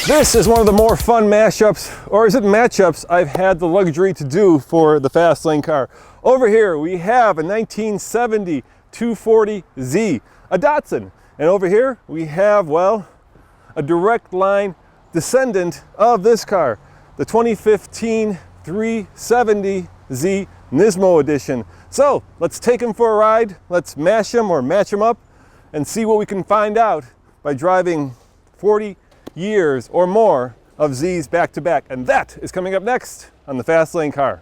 This is one of the more fun mashups, or is it matchups, I've had the luxury to do for the fast lane car. Over here we have a 1970 240Z, a Datsun. And over here we have, well, a direct line descendant of this car, the 2015 370Z Nismo Edition. So let's take them for a ride, let's mash them or match them up and see what we can find out by driving 40 years or more of Z's back to back. And that is coming up next on the Fast Lane Car.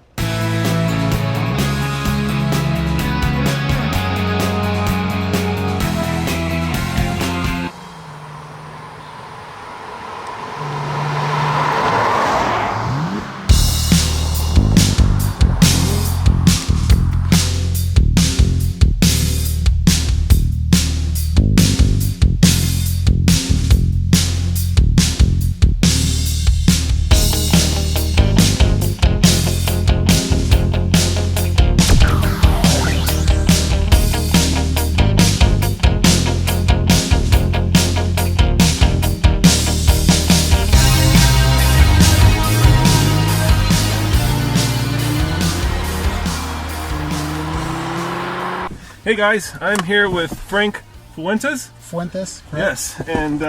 Hey guys, I'm here with Frank Fuentes. Fuentes, correct? Yes, and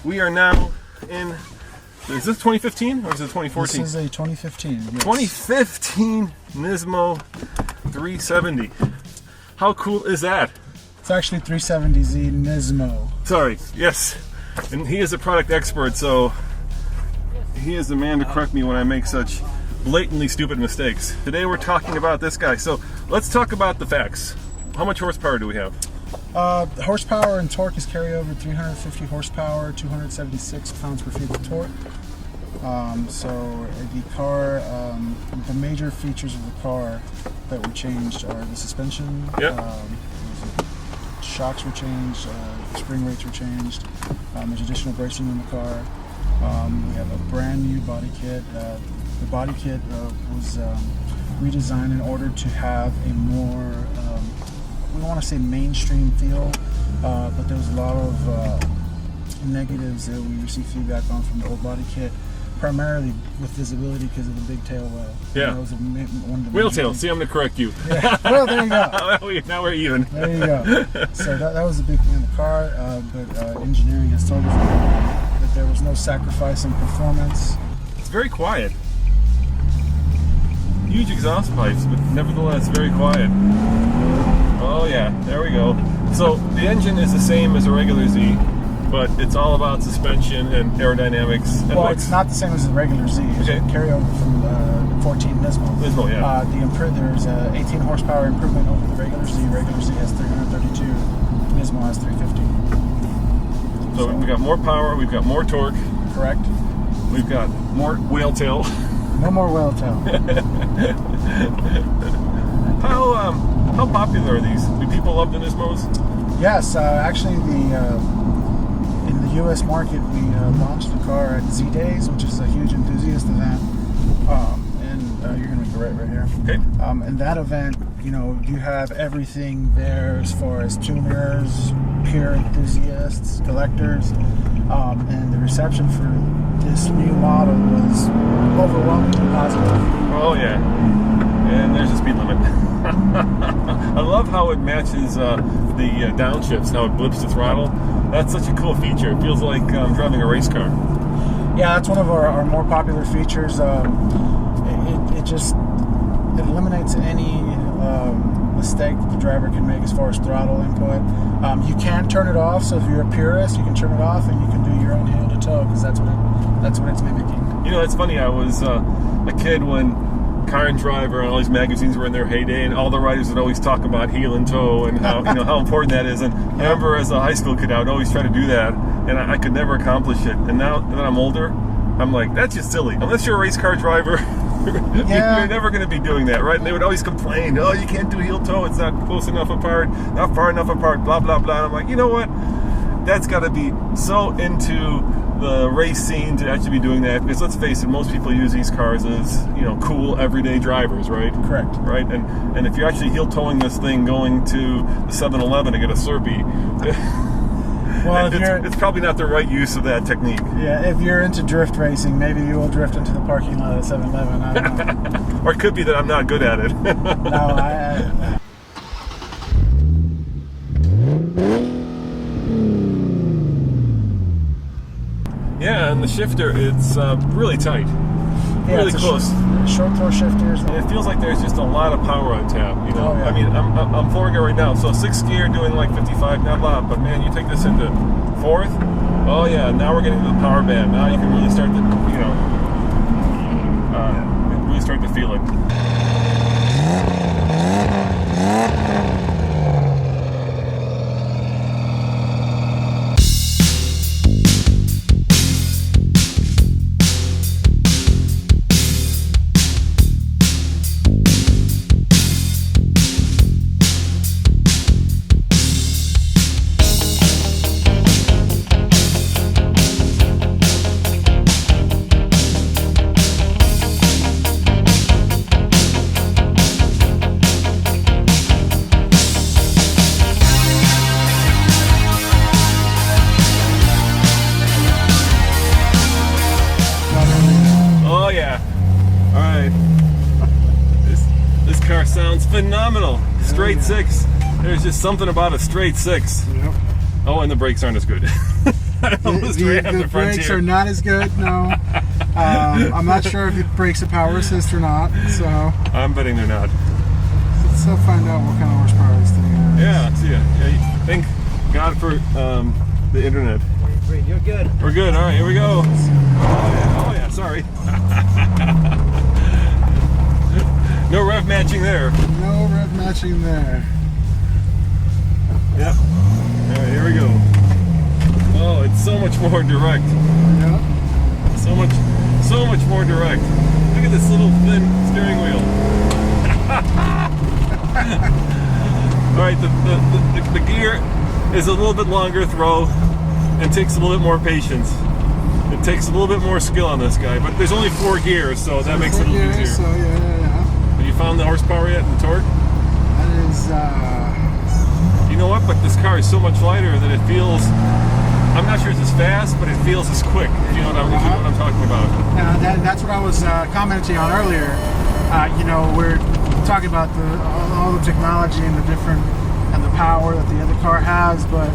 we are now in, is this 2015 or is it 2014? This is a 2015. Yes. 2015 Nismo 370. How cool is that? It's actually 370Z Nismo. Sorry, yes. And he is a product expert, so he is the man to correct me when I make such blatantly stupid mistakes. Today we're talking about this guy, so let's talk about the facts. How much horsepower do we have? Horsepower and torque is carryover 350 horsepower, 276 pounds per feet of torque. So the car, the major features of the car that were changed are the suspension, yep. Shocks were changed, spring rates were changed, there's additional bracing in the car. We have a brand new body kit. The body kit was redesigned in order to have a more we don't want to say mainstream feel, but there was a lot of negatives that we received feedback on from the old body kit, primarily with visibility because of the big tail wheel. Yeah. That was one of the wheel tail. See, I'm going to correct you. Yeah. Well, there you go. Now we're even. There you go. So that was a big thing in the car, but engineering has told us that there was no sacrifice in performance. It's very quiet. Huge exhaust pipes, but nevertheless very quiet. Oh yeah, there we go. So the engine is the same as a regular Z, but it's all about suspension and aerodynamics. And well, it's not the same as the regular Z. It's a carryover from the 14 Nismo. Nismo, yeah. There's 18 horsepower improvement over the regular Z. Regular Z has 332. Nismo has 350. So we've got more power. We've got more torque. Correct. We've got more whale tail. No more whale tail. How popular are these? Do people love the Nismos? Yes, actually, in the U.S. market, we launched the car at Z Days, which is a huge enthusiast event, and you're going to go right here. Okay. In that event, you have everything there as far as tuners, pure enthusiasts, collectors, and the reception for this new model was overwhelmingly positive. Oh yeah, and there's a speed limit. I love how it matches the downshifts, how it blips the throttle. That's such a cool feature. It feels like driving a race car. Yeah, that's one of our more popular features. It eliminates any mistake that the driver can make as far as throttle input. You can turn it off, so if you're a purist, you can turn it off and you can do your own heel to toe, because that's what it's mimicking. You know, it's funny. I was a kid when Car and Driver and all these magazines were in their heyday, and all the writers would always talk about heel and toe and how how important that is. And I remember as a high school kid, I would always try to do that, and I could never accomplish it. And now that I'm older, I'm like, that's just silly. Unless you're a race car driver, you're never going to be doing that, right? And they would always complain, oh, you can't do heel toe, it's not close enough apart, not far enough apart, blah blah blah. And I'm like, you know what? That's got to be so into the race scene to actually be doing that, because let's face it, most people use these cars as cool everyday drivers, right? Correct. Right, and if you're actually heel towing this thing going to the 7-Eleven to get a Slurpee, Well, if you're, it's probably not the right use of that technique. yeah, if you're into drift racing, maybe you will drift into the parking lot at 7-Eleven. I don't know. Or it could be that I'm not good at it. No, I Yeah, and the shifter, it's really tight. yeah, Really it's a close. short throw shifters. And it feels like there's just a lot of power on tap, you know. Oh, yeah. I mean, I'm flooring it right now. So 6th gear doing like 55, not a lot, but man, you take this into 4th. Oh yeah, now we're getting to the power band. Now you can really start to, you know, really start to feel it. Oh yeah. All right. This car sounds phenomenal. Straight 6. There's just something about a straight 6. Yep. Oh, and the brakes aren't as good. I almost ran The the brakes Frontier. are not as good. No, I'm not sure if it brakes a power assist or not. So I'm betting they're not. let's find out what kind of horsepower this thing has. Yeah, see ya. Yeah, thank God for the internet. You're good. We're good. All right, here we go. Oh yeah, sorry. No rev matching there. No rev matching there. Yep. All right, here we go. Oh, it's so much more direct. Yep. So much more direct. Look at this little thin steering wheel. All right, the gear is a little bit longer throw and takes a little bit more patience. It takes a little bit more skill on this guy, but there's only 4 gears, so that makes it a little easier. So yeah. Have you found the horsepower yet and the torque? That is. You know what? But this car is so much lighter that it feels. I'm not sure it's as fast, but it feels as quick. If you know what I'm talking about. That's what I was commenting on earlier. You know, we're talking about all the technology and the power that the other car has, but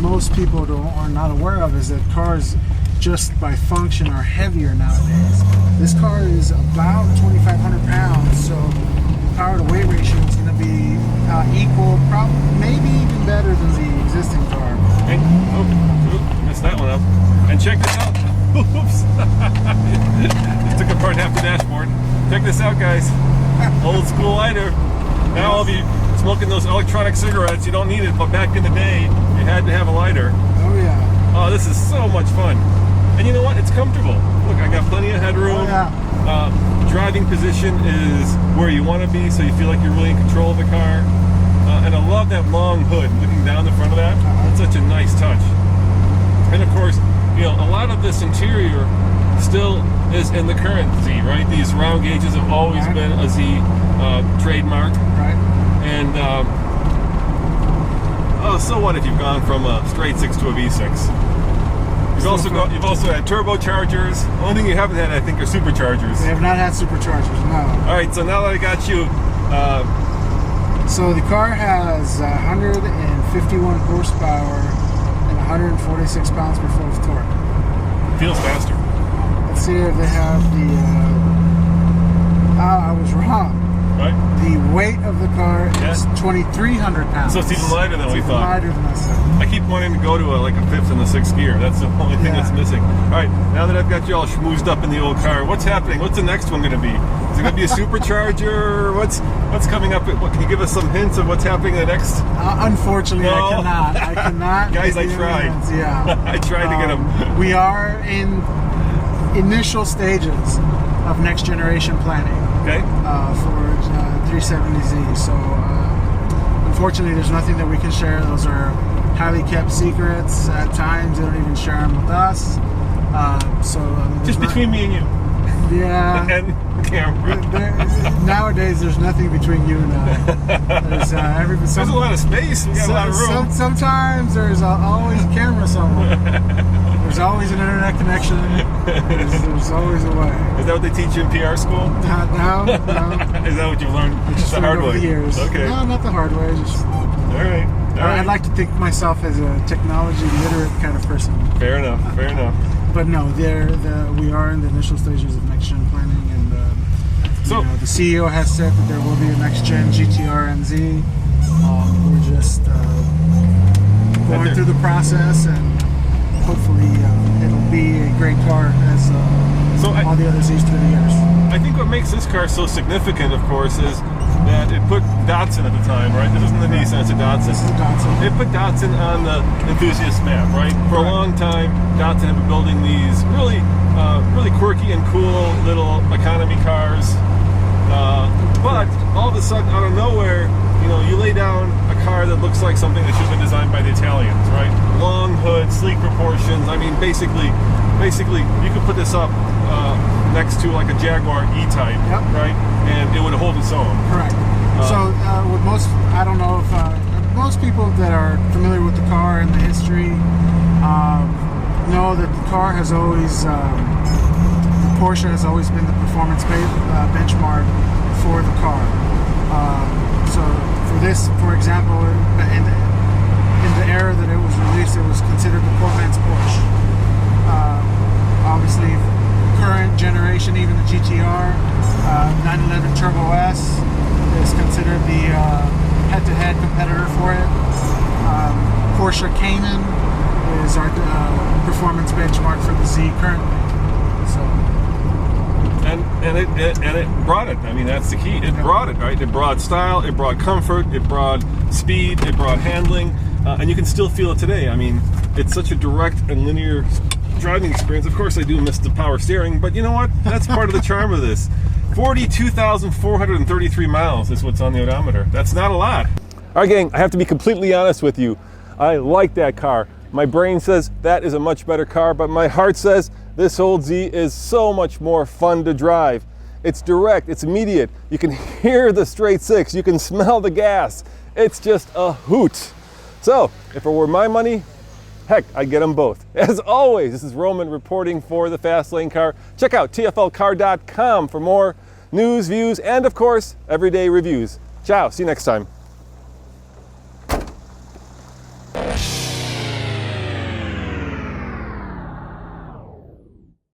most people are not aware of is that cars, just by function, are heavier nowadays. This car is about 2,500 pounds, so the power to weight ratio is going to be equal, probably maybe even better than the existing car. And, missed that one up. And check this out. Oops. Took apart half the dashboard. Check this out, guys. Old school lighter. Now all of you smoking those electronic cigarettes, you don't need it, but back in the day, you had to have a lighter. Oh yeah. Oh, this is so much fun. And you know what? It's comfortable. Look, I got plenty of headroom. Oh, yeah. Driving position is where you want to be, so you feel like you're really in control of the car. And I love that long hood, looking down the front of that. It's such a nice touch. And of course, you know, a lot of this interior still is in the current Z, right? These round gauges have always been a Z trademark. Right. And so what if you've gone from a straight 6 to a V6? You've also had turbochargers. The only thing you haven't had, I think, are superchargers. We have not had superchargers, no. All right, so now that I got you, so the car has 151 horsepower and 146 pounds per foot of torque. feels faster. Let's see if they have the. I was wrong. Right? The weight of the car is 2,300 pounds. So it's even lighter than we It's thought. lighter than I said. I keep wanting to go to like a 5th and a 6th gear. That's the only thing that's missing. All right, now that I've got you all schmoozed up in the old car, what's happening? What's the next one going to be? Is it going to be a supercharger? What's coming up? Can you give us some hints of what's happening the next? Unfortunately, No. I cannot. Guys, I give you tried. hints. Yeah. I tried to get them. We are in initial stages of next generation planning. Okay. For 370Z. So unfortunately, there's nothing that we can share. Those are highly kept secrets. At times, they don't even share them with us. Just between me and you. Yeah. And camera. Nowadays, there's nothing between you and I. There's There's a lot of space. We got a lot of room. Sometimes there's always a camera somewhere. There's always an internet connection. There's always a way. Is that what they teach you in PR school? No. Is that what you've learned? Just the hard way. Over the years. Okay. No, not the hard way. Just. All right. I'd like to think of myself as a technology literate kind of person. Fair enough. But no, we are in the initial stages of next gen planning, and the CEO has said that there will be a next gen GTR NZ. We're just going through the process, and hopefully it'll be a great car as all the others used through the years. I think what makes this car so significant, of course, is that it put Datsun at the time, right? This isn't the Nissan, it's a Datsun. This is a Datsun. It put Datsun on the enthusiast map, right? For a long time, Datsun had been building these really quirky and cool little economy cars. But all of a sudden, out of nowhere, you lay down a car that looks like something that should have been designed by the Italians, right? Long hood, sleek proportions. I mean, basically, you could put this up next to like a Jaguar E-Type, right? And it would hold its own. Correct. So with most, I don't know if most people that are familiar with the car and the history know that the car has always, Porsche has always been the performance benchmark for the car. So for this, for example, in the era that it was released, it was considered the poor man's Porsche. Obviously, current generation, even the GTR 911 Turbo S is considered the head-to-head competitor for it. Porsche Cayman is our performance benchmark for the Z currently. So. And it brought it. I mean, that's the key. It brought it, right? It brought style, it brought comfort, it brought speed, it brought handling, and you can still feel it today. I mean, it's such a direct and linear driving experience. Of course, I do miss the power steering, but you know what? That's part of the charm of this. 42,433 miles is what's on the odometer. That's not a lot. All right, gang, I have to be completely honest with you. I like that car. My brain says that is a much better car, but my heart says this old Z is so much more fun to drive. It's direct, it's immediate. You can hear the straight six, you can smell the gas. It's just a hoot. So, if it were my money, heck, I'd get them both. As always, this is Roman reporting for the Fast Lane Car. Check out tflcar.com for more news, views, and of course, everyday reviews. Ciao, see you next time.